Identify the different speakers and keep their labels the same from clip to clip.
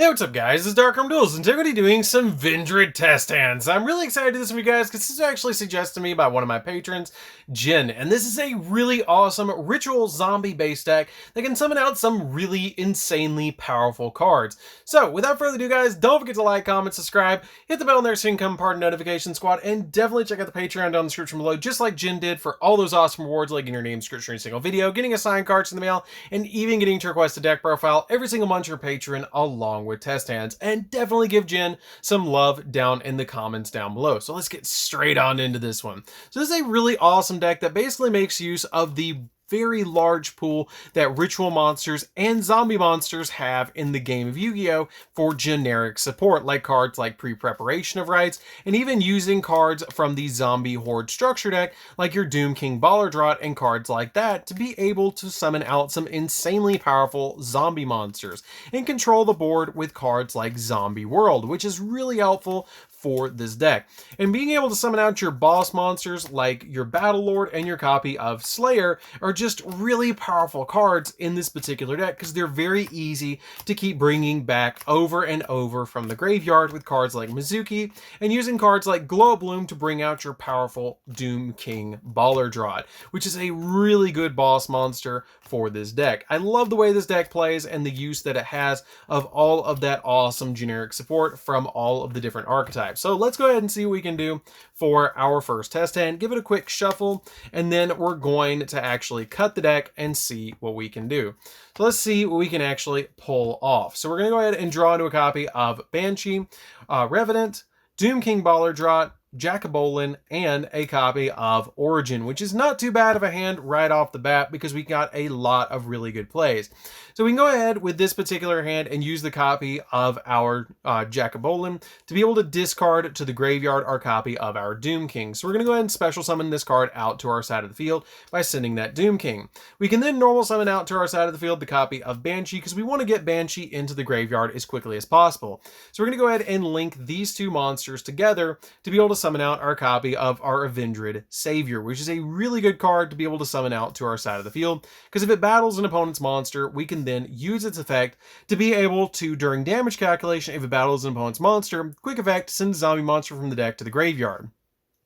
Speaker 1: Hey, what's up guys? It's DarkArmedDuelist, and today we're going to be doing some Vendread test hands. I'm really excited to do this with you guys because this is actually suggested to me by one of my patrons, Jin, and this is a really awesome ritual zombie based deck that can summon out some really insanely powerful cards. So without further ado guys, don't forget to like, comment, subscribe, hit the bell on there so you can become part of the notification squad, and definitely check out the Patreon down in the description below, just like Jin did, for all those awesome rewards like getting your name description in every single video, getting assigned cards in the mail, and even getting to request a deck profile every single month your patron along with test hands. And definitely give Jin some love down in the comments down below. So let's get straight on into this one. So this is a really awesome deck that basically makes use of the very large pool that ritual monsters and zombie monsters have in the game of Yu-Gi-Oh! For generic support, like cards like Pre-Preparation of Rites, and even using cards from the Zombie Horde structure deck, like your Doom King Ballardrot and cards like that, to be able to summon out some insanely powerful zombie monsters, and control the board with cards like Zombie World, which is really helpful for this deck. And being able to summon out your boss monsters like your Battle Lord and your copy of Slayer are just really powerful cards in this particular deck because they're very easy to keep bringing back over and over from the graveyard with cards like Mizuki, and using cards like Glowbloom to bring out your powerful Doom King Ballardrot, which is a really good boss monster for this deck. I love the way this deck plays and the use that it has of all of that awesome generic support from all of the different archetypes. So let's go ahead and see what we can do for our first test hand. Give it a quick shuffle, and then we're going to actually cut the deck and see what we can do. So let's see what we can actually pull off. So we're going to go ahead and draw into a copy of Banshee, Revenant, Doom King Ballardrot, Jacobolin, and a copy of Origin, which is not too bad of a hand right off the bat because we got a lot of really good plays. So we can go ahead with this particular hand and use the copy of our Jacobolin to be able to discard to the graveyard our copy of our Doom King. So we're going to go ahead and special summon this card out to our side of the field by sending that Doom King. We can then normal summon out to our side of the field the copy of Banshee because we want to get Banshee into the graveyard as quickly as possible. So we're going to go ahead and link these two monsters together to be able to summon out our copy of our Vendread Savior, which is a really good card to be able to summon out to our side of the field, because if it battles an opponent's monster, we can then use its effect to be able to, during damage calculation, if it battles an opponent's monster, quick effect, send a zombie monster from the deck to the graveyard,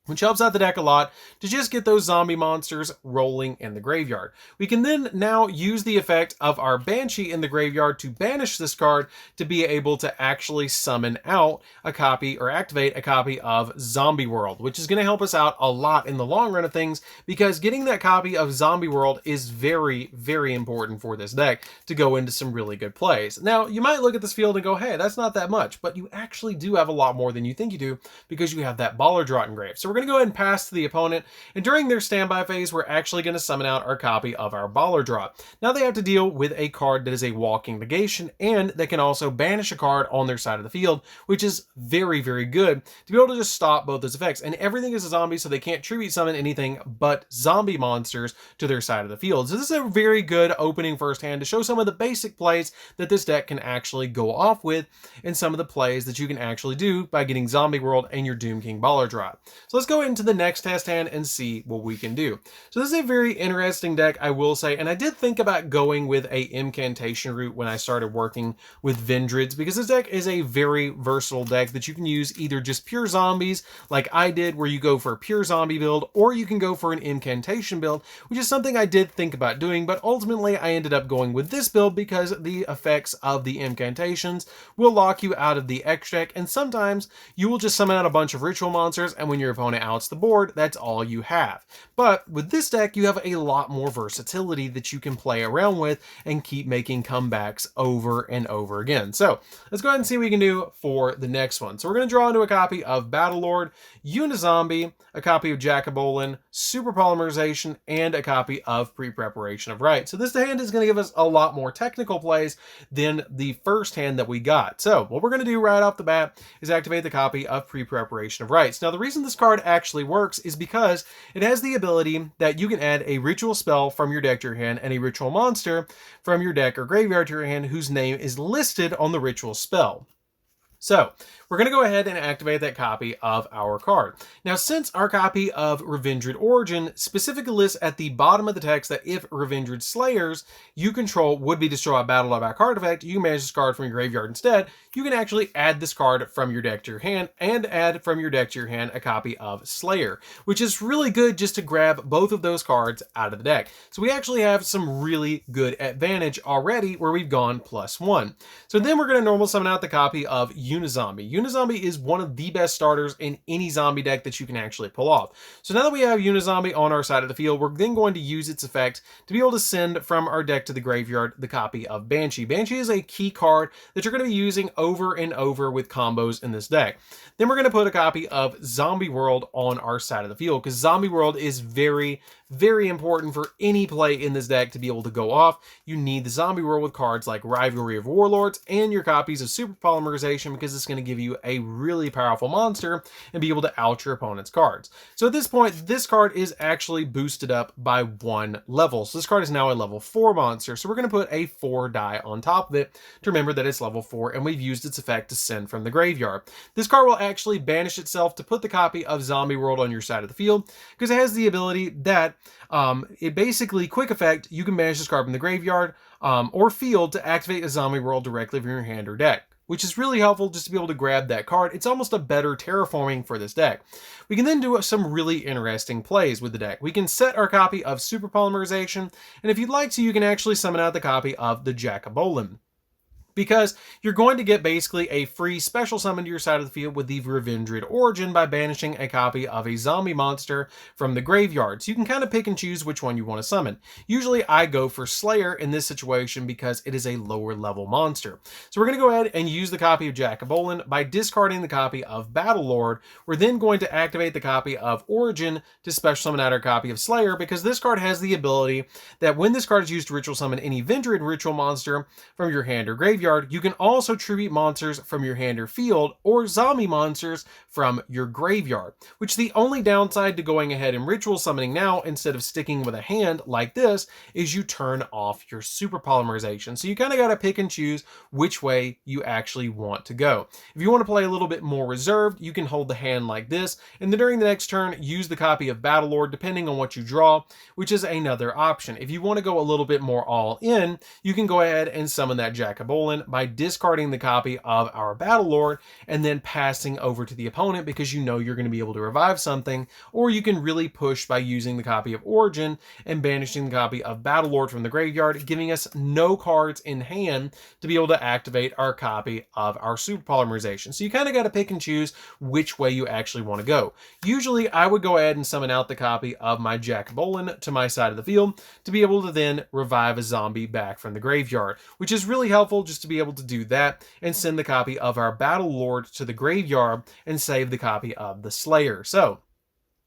Speaker 1: which helps out the deck a lot to just get those zombie monsters rolling in the graveyard. We can then now use the effect of our Banshee in the graveyard to banish this card to be able to actually summon out a copy or activate a copy of Zombie World, which is going to help us out a lot in the long run of things, because getting that copy of Zombie World is very, very important for this deck to go into some really good plays. Now, you might look at this field and go, hey, that's not that much, but you actually do have a lot more than you think you do because you have that Ballardrot engraved. So we're going to go ahead and pass to the opponent, and during their standby phase, we're actually going to summon out our copy of our Ballardrot. Now they have to deal with a card that is a walking negation, and they can also banish a card on their side of the field, which is very, very good to be able to just stop both those effects. And everything is a zombie, so they can't tribute summon anything but zombie monsters to their side of the field. So this is a very good opening first hand to show some of the basic plays that this deck can actually go off with, and some of the plays that you can actually do by getting Zombie World and your Doom King Ballardrot. So let's go into the next test hand and see what we can do. So this is a very interesting deck, I will say, and I did think about going with a incantation route when I started working with Vendreads, because this deck is a very versatile deck that you can use either just pure zombies like I did, where you go for a pure zombie build, or you can go for an incantation build, which is something I did think about doing, but ultimately I ended up going with this build because the effects of the incantations will lock you out of the X deck, and sometimes you will just summon out a bunch of ritual monsters, and when your opponent outs the board, that's all you have. But with this deck, you have a lot more versatility that you can play around with and keep making comebacks over and over again. So let's go ahead and see what we can do for the next one. So we're going to draw into a copy of Battle Lord, Unizombie, a copy of Jacobolin, Super Polymerization, and a copy of Pre-Preparation of Rites. So this hand is going to give us a lot more technical plays than the first hand that we got. So what we're going to do right off the bat is activate the copy of Pre-Preparation of Rites. Now the reason this card actually works is because it has the ability that you can add a ritual spell from your deck to your hand and a ritual monster from your deck or graveyard to your hand whose name is listed on the ritual spell. So we're going to go ahead and activate that copy of our card. Now, since our copy of Vendread Origin specifically lists at the bottom of the text that if Vendread Slayers you control would be destroyed by battle by card effect, you can manage this card from your graveyard instead. You can actually add this card from your deck to your hand and add from your deck to your hand a copy of Slayer, which is really good just to grab both of those cards out of the deck. So we actually have some really good advantage already where we've gone +1. So then we're going to normal summon out the copy of Unizombie. Unizombie is one of the best starters in any zombie deck that you can actually pull off. So now that we have Unizombie on our side of the field, we're then going to use its effect to be able to send from our deck to the graveyard the copy of Banshee. Banshee is a key card that you're going to be using over and over with combos in this deck. Then we're going to put a copy of Zombie World on our side of the field because Zombie World is very important for any play in this deck to be able to go off. You need the Zombie World with cards like Rivalry of Warlords and your copies of Super Polymerization because it's going to give you a really powerful monster and be able to out your opponent's cards. So at this point, this card is actually boosted up by 1 level. So this card is now a level 4 monster. So we're going to put a 4 die on top of it to remember that it's level 4 and we've used its effect to send from the graveyard. This card will actually banish itself to put the copy of Zombie World on your side of the field because it has the ability that it basically, quick effect, you can banish this card from the graveyard or field to activate a Zombie World directly from your hand or deck, which is really helpful just to be able to grab that card. It's almost a better terraforming for this deck. We can then do some really interesting plays with the deck. We can set our copy of Super Polymerization, and if you'd like to, you can actually summon out the copy of the Jacobolin, because you're going to get basically a free special summon to your side of the field with the Vendread Origin by banishing a copy of a zombie monster from the graveyard. So you can kind of pick and choose which one you want to summon. Usually I go for Slayer in this situation because it is a lower level monster. So we're going to go ahead and use the copy of Jacobolin by discarding the copy of Battlelord. We're then going to activate the copy of Origin to special summon out our copy of Slayer because this card has the ability that when this card is used to ritual summon any Vendread ritual monster from your hand or graveyard, you can also tribute monsters from your hand or field or zombie monsters from your graveyard, which the only downside to going ahead and ritual summoning now instead of sticking with a hand like this is you turn off your Super Polymerization. So you kind of got to pick and choose which way you actually want to go. If you want to play a little bit more reserved, you can hold the hand like this, and then during the next turn, use the copy of Battlelord depending on what you draw, which is another option. If you want to go a little bit more all in, you can go ahead and summon that Jacobolin by discarding the copy of our Battlelord and then passing over to the opponent because you know you're going to be able to revive something, or you can really push by using the copy of Origin and banishing the copy of Battlelord from the graveyard, giving us no cards in hand to be able to activate our copy of our Super Polymerization. So you kind of got to pick and choose which way you actually want to go. Usually I would go ahead and summon out the copy of my Jacobolin to my side of the field to be able to then revive a zombie back from the graveyard, which is really helpful just to be able to do that and send the copy of our Battlelord to the graveyard and save the copy of the Slayer. So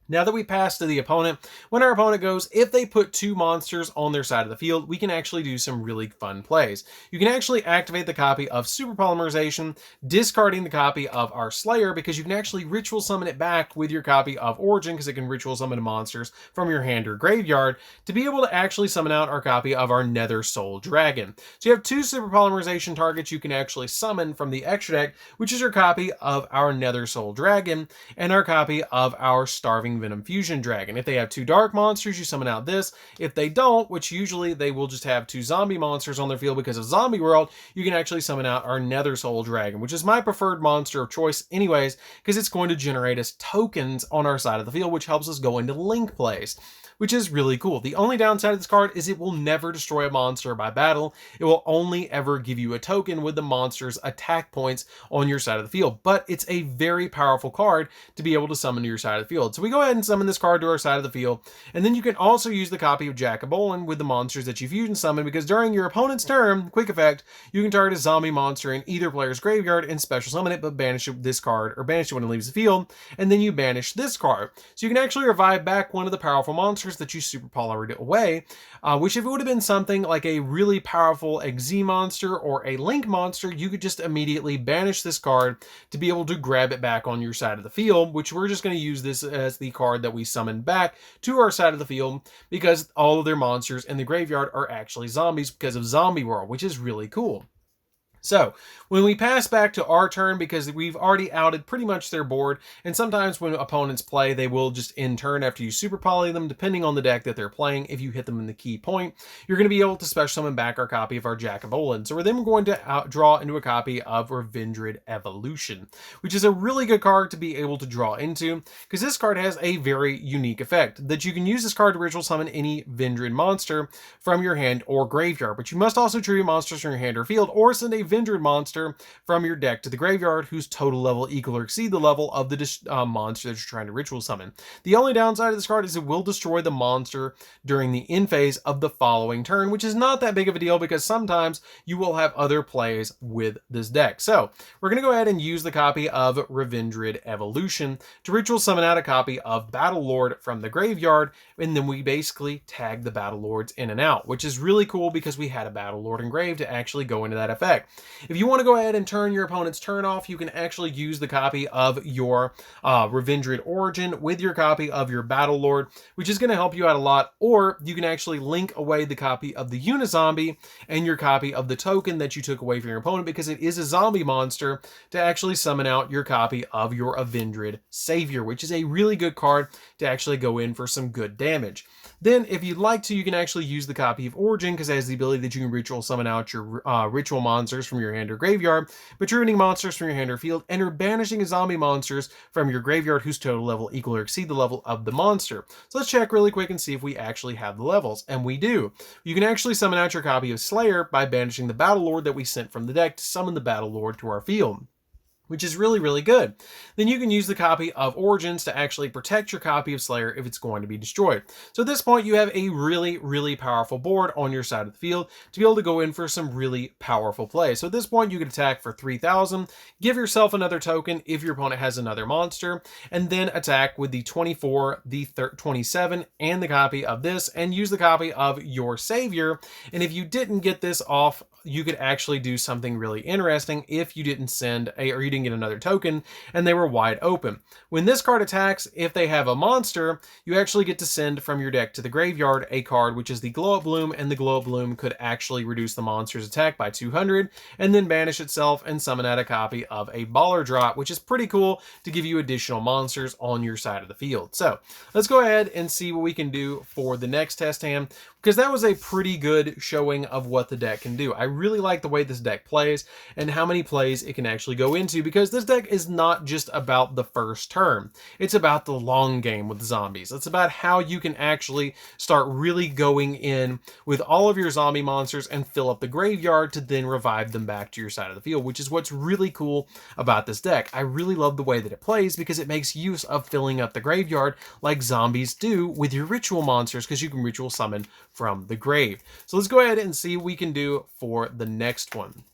Speaker 1: now that we pass to the opponent, when our opponent goes, if they put 2 monsters on their side of the field, we can actually do some really fun plays. You can actually activate the copy of Super Polymerization, discarding the copy of our Slayer, because you can actually ritual summon it back with your copy of Origin, because it can ritual summon monsters from your hand or graveyard, to be able to actually summon out our copy of our Nether Soul Dragon. So you have 2 Super Polymerization targets you can actually summon from the extra deck, which is your copy of our Nether Soul Dragon and our copy of our Starving Venom Fusion Dragon. If they have 2 dark monsters, you summon out this. If they don't, which usually they will just have 2 zombie monsters on their field because of Zombie World, you can actually summon out our Nether Soul Dragon, which is my preferred monster of choice anyways, because it's going to generate us tokens on our side of the field, which helps us go into link plays, which is really cool. The only downside of this card is it will never destroy a monster by battle. It will only ever give you a token with the monster's attack points on your side of the field, but it's a very powerful card to be able to summon to your side of the field. So we go ahead and summon this card to our side of the field, and then you can also use the copy of Jacobolin with the monsters that you fusion summon, because during your opponent's turn, quick effect, you can target a zombie monster in either player's graveyard and special summon it, but banish this card, or banish it when it leaves the field, and then you banish this card. So you can actually revive back one of the powerful monsters that you super polyed away, which if it would have been something like a really powerful XZ monster or a Link monster, you could just immediately banish this card to be able to grab it back on your side of the field, which we're just going to use this as the card that we summon back to our side of the field, because all of their monsters in the graveyard are actually zombies because of Zombie World, which is really cool. So when we pass back to our turn, because we've already outed pretty much their board, and sometimes when opponents play, they will just end turn after you super poly them, depending on the deck that they're playing. If you hit them in the key point, you're going to be able to special summon back our copy of our Jack of Olin. So we're then going to draw into a copy of Vendread Evolution, which is a really good card to be able to draw into, because this card has a very unique effect that you can use this card to ritual summon any Vendread monster from your hand or graveyard, but you must also tribute monsters from your hand or field, or send a Vendread monster from your deck to the graveyard whose total level equal or exceed the level of the monster that you're trying to ritual summon. The only downside of this card is it will destroy the monster during the end phase of the following turn, which is not that big of a deal because sometimes you will have other plays with this deck. So we're going to go ahead and use the copy of Vendread Evolution to ritual summon out a copy of Battlelord from the graveyard, and then we basically tag the Battlelords in and out, which is really cool because we had a Battlelord engraved to actually go into that effect. If you want to go ahead and turn your opponent's turn off, you can actually use the copy of your Vendread Origin with your copy of your Battlelord, which is going to help you out a lot, or you can actually link away the copy of the Unizombie and your copy of the token that you took away from your opponent, because it is a zombie monster, to actually summon out your copy of your Vendread Savior, which is a really good card to actually go in for some good damage. Then, if you'd like to, you can actually use the copy of Origin, because it has the ability that you can ritual summon out your ritual monsters from your hand or graveyard, but you're ruining monsters from your hand or field, and you're banishing zombie monsters from your graveyard whose total level equal or exceed the level of the monster. So let's check really quick and see if we actually have the levels, and we do. You can actually summon out your copy of Slayer by banishing the Battlelord that we sent from the deck to summon the Battlelord to our field, which is really, really good. Then you can use the copy of Origins to actually protect your copy of Slayer if it's going to be destroyed. So at this point, you have a really, really powerful board on your side of the field to be able to go in for some really powerful plays. So at this point, you can attack for 3,000, give yourself another token if your opponent has another monster, and then attack with the 24, the 27, and the copy of this, and use the copy of your Savior. And if you didn't get this off, you could actually do something really interesting if you didn't send a, or you didn't get another token and they were wide open. When this card attacks, if they have a monster, you actually get to send from your deck to the graveyard a card, which is the Glow Up Bloom, and the Glow Up Bloom could actually reduce the monster's attack by 200 and then banish itself and summon out a copy of a Baller Drop, which is pretty cool to give you additional monsters on your side of the field. So let's go ahead and see what we can do for the next test hand, because that was a pretty good showing of what the deck can do. I really like the way this deck plays and how many plays it can actually go into, because this deck is not just about the first turn. It's about the long game with zombies. It's about how you can actually start really going in with all of your zombie monsters and fill up the graveyard to then revive them back to your side of the field, which is what's really cool about this deck. I really love the way that it plays because it makes use of filling up the graveyard like zombies do with your ritual monsters, because you can ritual summon from the grave. So let's go ahead and see what we can do for the next one.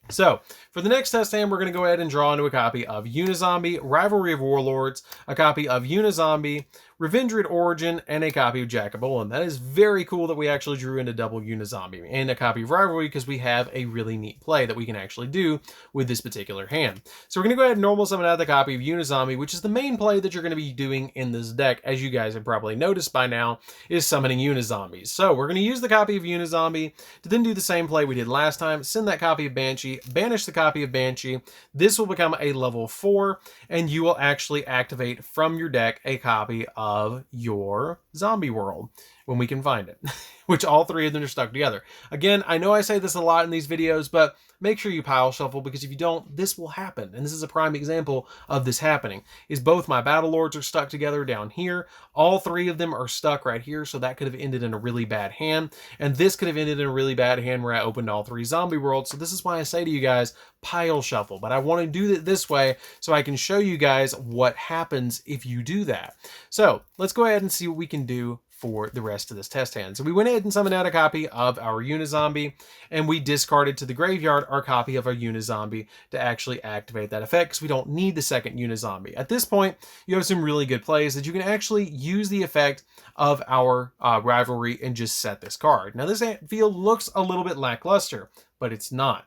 Speaker 1: So, for the next test hand, we're going to go ahead and draw into a copy of Unizombie, Rivalry of Warlords, a copy of Unizombie, Vendread Origin, and a copy of Jack of Olin. That is very cool that we actually drew into double Unizombie and a copy of Rivalry, because we have a really neat play that we can actually do with this particular hand. So we're going to go ahead and normal summon out the copy of Unizombie, which is the main play that you're going to be doing in this deck, as you guys have probably noticed by now, is summoning Unizombies. So we're going to use the copy of Unizombie to then do the same play we did last time, send that copy of Banshee, banish the copy of Banshee. This will become a level 4, and you will actually activate from your deck a copy of your Zombie World when we can find it, which all three of them are stuck together. Again, I know I say this a lot in these videos, but make sure you pile shuffle, because if you don't, this will happen. And this is a prime example of this happening, is both my Battlelords are stuck together down here. All three of them are stuck right here, so that could have ended in a really bad hand. And this could have ended in a really bad hand where I opened all three Zombie Worlds. So this is why I say to you guys, pile shuffle. But I want to do it this way so I can show you guys what happens if you do that. So let's go ahead and see what we can do for the rest of this test hand. So we went ahead and summoned out a copy of our Unizombie, and we discarded to the graveyard our copy of our Unizombie to actually activate that effect, because we don't need the second Unizombie. At this point, you have some really good plays that you can actually use the effect of our Rivalry and just set this card. Now this field looks a little bit lackluster, but it's not.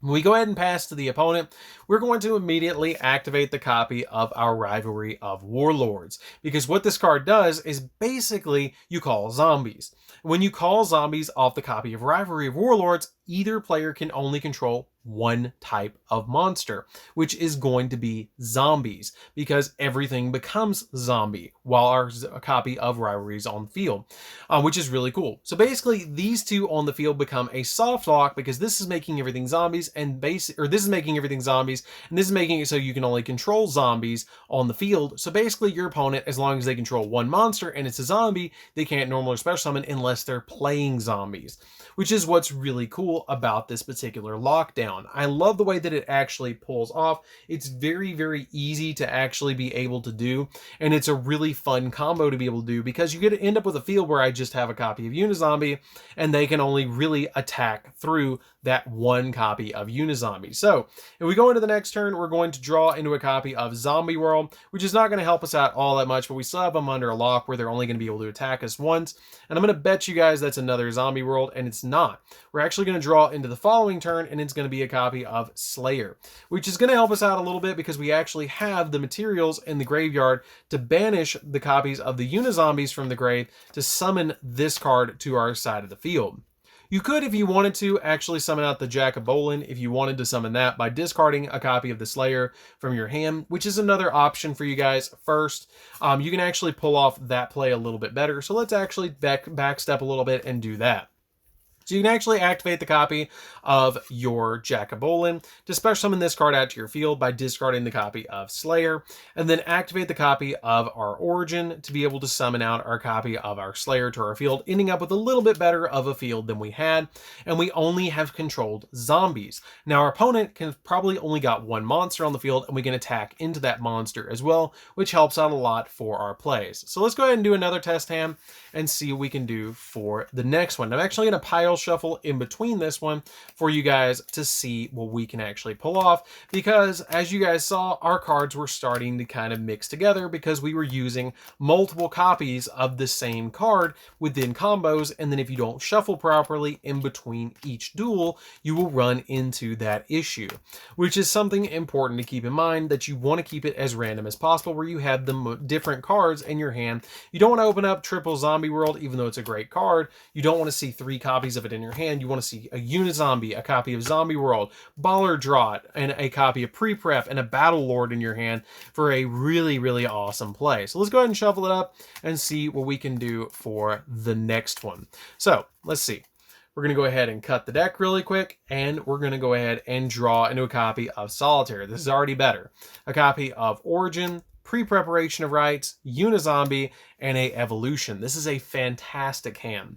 Speaker 1: When we go ahead and pass to the opponent, we're going to immediately activate the copy of our Rivalry of Warlords, because what this card does is basically you call zombies. When you call zombies off the copy of Rivalry of Warlords, either player can only control one type of monster, which is going to be zombies, because everything becomes zombie while our copy of Rivalry's on the field, which is really cool. So basically, these two on the field become a soft lock because this is making everything zombies, and this is making everything zombies, and this is making it so you can only control zombies on the field. So basically, your opponent, as long as they control one monster and it's a zombie, they can't normally or special summon unless they're playing zombies, which is what's really cool about this particular lockdown. I love the way that it actually pulls off. It's very, very easy to actually be able to do, and it's a really fun combo to be able to do because you get to end up with a field where I just have a copy of Unizombie, and they can only really attack through that one copy of Unizombie. So if we go into the next turn, we're going to draw into a copy of Zombie World, which is not going to help us out all that much, but we still have them under a lock where they're only going to be able to attack us once. And I'm going to bet you guys that's another Zombie World, and it's not. We're actually going to draw into the following turn, and it's going to be a copy of Slayer, which is going to help us out a little bit because we actually have the materials in the graveyard to banish the copies of the Unizombies from the grave to summon this card to our side of the field. You could, if you wanted to, actually summon out the Jack of Bolin if you wanted to summon that by discarding a copy of the Slayer from your hand, which is another option for you guys first. You can actually pull off that play a little bit better. So let's actually backstep a little bit and do that. So you can actually activate the copy of your Jack of Bolin to special summon this card out to your field by discarding the copy of Slayer, and then activate the copy of our Origin to be able to summon out our copy of our Slayer to our field, ending up with a little bit better of a field than we had, and we only have controlled zombies. Now our opponent can probably only got one monster on the field, and we can attack into that monster as well, which helps out a lot for our plays. So let's go ahead and do another test hand and see what we can do for the next one. I'm actually going to pile shuffle in between this one for you guys to see what we can actually pull off, because as you guys saw, our cards were starting to kind of mix together because we were using multiple copies of the same card within combos, and then if you don't shuffle properly in between each duel, you will run into that issue, which is something important to keep in mind, that you want to keep it as random as possible where you have the different cards in your hand. You don't want to open up triple Zombie World, even though it's a great card. You don't want to see 3 copies of it in your hand. You want to see a Unizombie, a copy of Zombie World, Baller Draught, and a copy of Pre-Prep, and a Battle Lord in your hand for a really, really awesome play. So let's go ahead and shuffle it up and see what we can do for the next one. So let's see. We're going to go ahead and cut the deck really quick, and we're going to go ahead and draw into a copy of Solitaire. This is already better. A copy of Origin, Pre-Preparation of Rites, Unizombie, and a Evolution. This is a fantastic hand.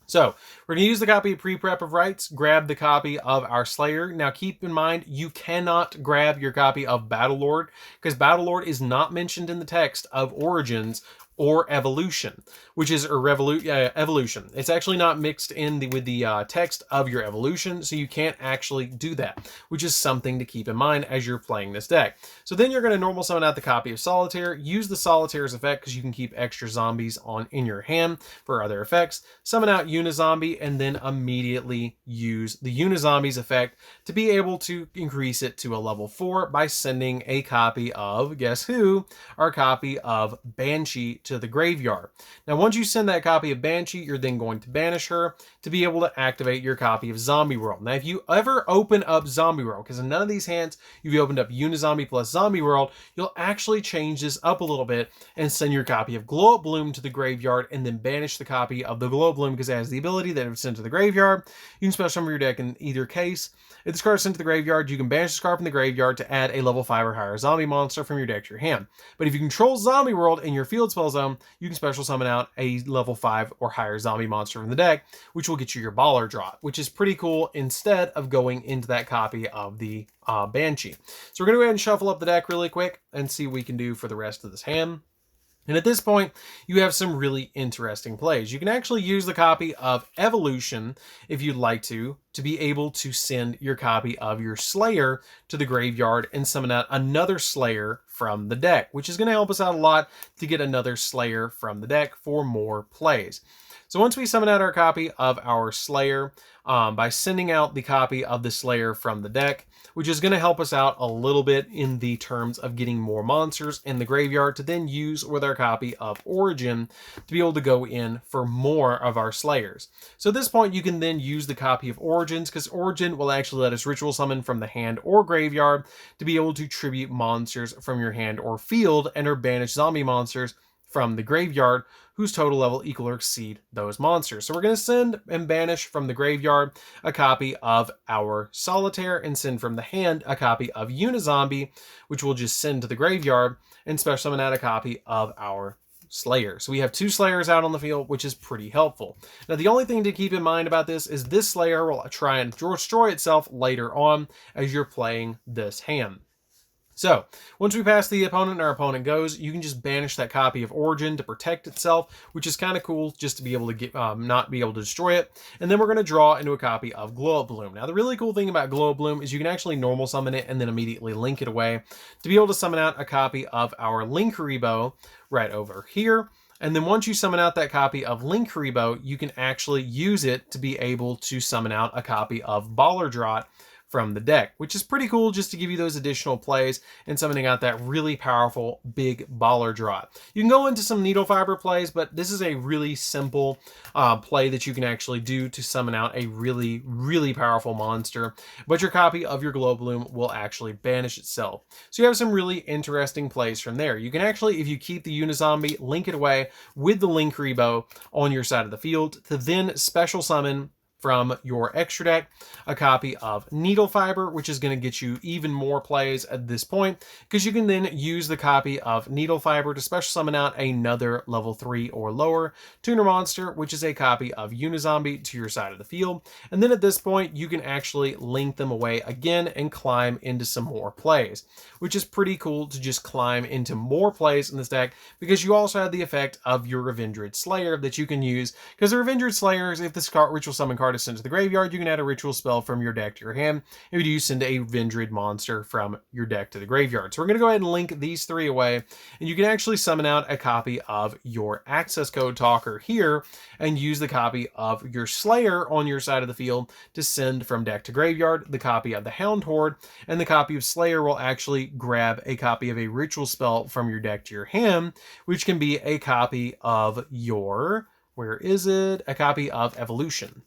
Speaker 1: So we're going to use the copy of Pre-Prep of Rites, grab the copy of our Slayer. Now keep in mind, you cannot grab your copy of Battle Lord, because Battle Lord is not mentioned in the text of Origins or Evolution, which is Evolution. It's actually not mixed in with the text of your Evolution, so you can't actually do that, which is something to keep in mind as you're playing this deck. So then you're going to normal summon out the copy of Solitaire, use the Solitaire's effect because you can keep extra zombies in your hand for other effects, summon out Unizombie, and then immediately use the Unizombie's effect to be able to increase it to a level 4 by sending a copy of, guess who, our copy of Banshee to the graveyard. Now once you send that copy of Banshee, you're then going to banish her to be able to activate your copy of Zombie World. Now if you ever open up Zombie World, because in none of these hands you've opened up Unizombie plus Zombie World, you'll actually change this up a little bit and send your copy of Glow Up Bloom to the graveyard, and then banish the copy of the Glow Up Bloom because it has the ability that if it's sent to the graveyard, you can special summon your deck in either case. If this card is sent to the graveyard, you can banish this card from the graveyard to add a level 5 or higher zombie monster from your deck to your hand. But if you control Zombie World in your field spell zone, you can special summon out a level 5 or higher zombie monster from the deck, which will get you your Baller Draught, which is pretty cool instead of going into that copy of the Banshee. So we're going to go ahead and shuffle up the deck really quick and see what we can do for the rest of this hand. And at this point, you have some really interesting plays. You can actually use the copy of Evolution, if you'd like to be able to send your copy of your Slayer to the graveyard and summon out another Slayer from the deck, which is going to help us out a lot to get another Slayer from the deck for more plays. So once we summon out our copy of our Slayer, by sending out the copy of the Slayer from the deck, which is going to help us out a little bit in the terms of getting more monsters in the graveyard to then use with our copy of Origin to be able to go in for more of our Slayers. So at this point, you can then use the copy of Origins, because Origin will actually let us ritual summon from the hand or graveyard to be able to tribute monsters from your hand or field and or banish zombie monsters from the graveyard whose total level equal or exceed those monsters. So we're going to send and banish from the graveyard a copy of our Solitaire and send from the hand a copy of Unizombie, which we'll just send to the graveyard, and special summon out a copy of our Slayer. So we have 2 Slayers out on the field, which is pretty helpful. Now, the only thing to keep in mind about this is this Slayer will try and destroy itself later on as you're playing this hand. So, once we pass the opponent and our opponent goes, you can just banish that copy of Origin to protect itself, which is kind of cool just to be able to get not be able to destroy it. And then we're going to draw into a copy of Glow Up Bloom. Now, the really cool thing about Glow Up Bloom is you can actually normal summon it and then immediately link it away to be able to summon out a copy of our Linkuriboh right over here. And then once you summon out that copy of Linkuriboh, you can actually use it to be able to summon out a copy of Ballardrot from the deck, which is pretty cool just to give you those additional plays and summoning out that really powerful big Ballardrot. You can go into some Needle Fiber plays, but this is a really simple play that you can actually do to summon out a really, really powerful monster, but your copy of your Glow Bloom will actually banish itself. So you have some really interesting plays from there. You can actually, if you keep the Unizombie, link it away with the Linkuriboh on your side of the field to then special summon from your extra deck a copy of Needle Fiber, which is going to get you even more plays at this point, because you can then use the copy of Needle Fiber to special summon out another level 3 or lower tuner monster, which is a copy of Unizombie, to your side of the field. And then at this point, you can actually link them away again and climb into some more plays, which is pretty cool to just climb into more plays in this deck, because you also have the effect of your Vendread Slayer that you can use, because the Vendread Slayers, if this ritual summon card is sent to the graveyard, you can add a ritual spell from your deck to your hand, and you send a Vendread monster from your deck to the graveyard. So we're going to go ahead and link these 3 away, and you can actually summon out a copy of your access code talker here and use the copy of your Slayer on your side of the field to send from deck to graveyard the copy of the Hound Horde, and the copy of Slayer will actually grab a copy of a ritual spell from your deck to your hand, which can be a copy of your, where is it? A copy of Evolution.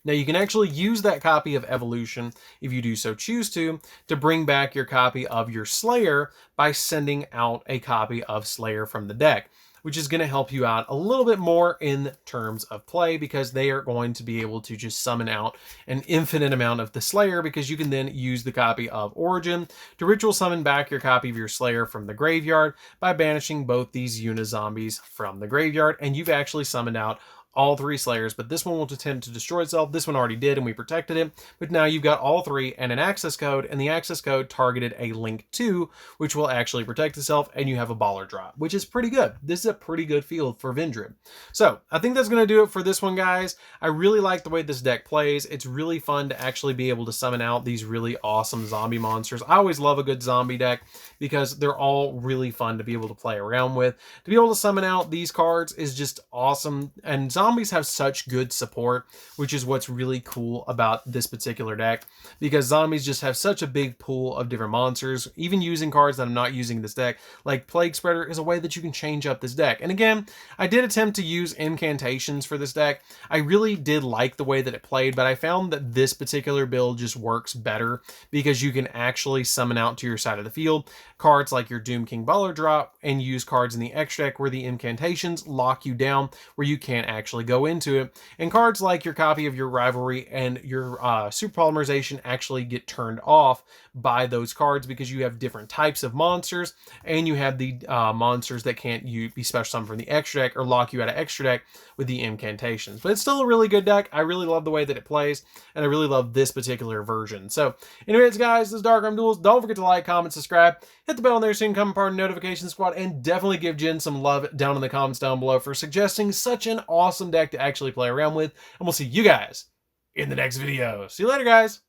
Speaker 1: Now, you can actually use that copy of Evolution, if you do so choose to bring back your copy of your Slayer by sending out a copy of Slayer from the deck, which is going to help you out a little bit more in terms of play, because they are going to be able to just summon out an infinite amount of the Slayer, because you can then use the copy of Origin to ritual summon back your copy of your Slayer from the graveyard by banishing both these Unizombies from the graveyard, and you've actually summoned out all 3 Slayers, but this one will attempt to destroy itself. This one already did, and we protected it, but now you've got all 3 and an access code, and the access code targeted a Link 2, which will actually protect itself, and you have a Ballardrot, which is pretty good. This is a pretty good field for Vendread. So I think that's going to do it for this one, guys. I really like the way this deck plays. It's really fun to actually be able to summon out these really awesome zombie monsters. I always love a good zombie deck because they're all really fun to be able to play around with. To be able to summon out these cards is just awesome, and zombies have such good support, which is what's really cool about this particular deck, because zombies just have such a big pool of different monsters. Even using cards that I'm not using in this deck, like Plague Spreader, is a way that you can change up this deck. And again, I did attempt to use incantations for this deck. I really did like the way that it played, but I found that this particular build just works better because you can actually summon out to your side of the field cards like your Doom King Ballardrot and use cards in the extra deck where the incantations lock you down, where you can't actually go into it. And cards like your copy of your Rivalry and your Super Polymerization actually get turned off by those cards because you have different types of monsters, and you have the monsters that can't be special summoned from the extra deck or lock you out of extra deck with the incantations. But it's still a really good deck. I really love the way that it plays, and I really love this particular version. So anyways, guys, this is DarkArmedDuelist. Don't forget to like, comment, subscribe, hit the bell on there so you can come part of the notification squad, and definitely give Jin some love down in the comments down below for suggesting such an awesome deck to actually play around with. And we'll see you guys in the next video. See you later, guys.